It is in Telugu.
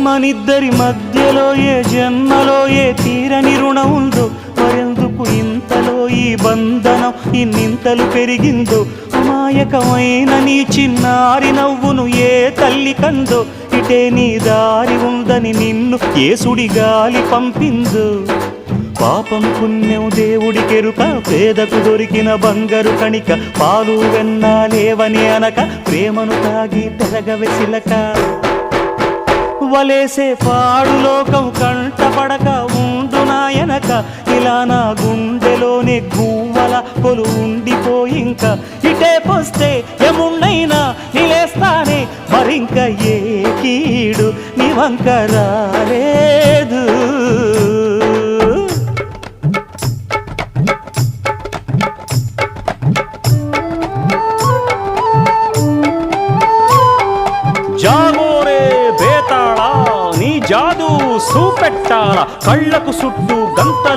మనిద్దరి మధ్యలో ఏ జన్మలో ఏ తీరని రుణం ఉందో, మరెందుకు ఇంతలో ఈ బంధనం ఇన్నింతలు పెరిగిందో. అమాయకమైన నీ చిన్నారి నవ్వును ఏ తల్లి కందో, ఇటే నీ దారి ఉందని నిన్ను ఏ సుడి గాలి పంపిందో. పాపం పుణ్యం దేవుడికెరుక, పేదకు దొరికిన బంగారు కణిక, పాలు వెన్నాలేవని అనక ప్రేమను తాగి తెరగవెసిలక. వలేసే పాడు లోకం కంటపడక ఉండు నాయనక, ఇలా నా గుండెలోనే గువ్వల కొలు ఉండిపోయింక. ఇటే పోస్తే ఎమున్నైనా నిలేస్తానే, మరింక ఏ కీడు నీ వంక రాలేదు. జాగోరే బేతాళా, నీ జాదు సూపెట్టాల, కళ్ళకు సుట్టు గంతలు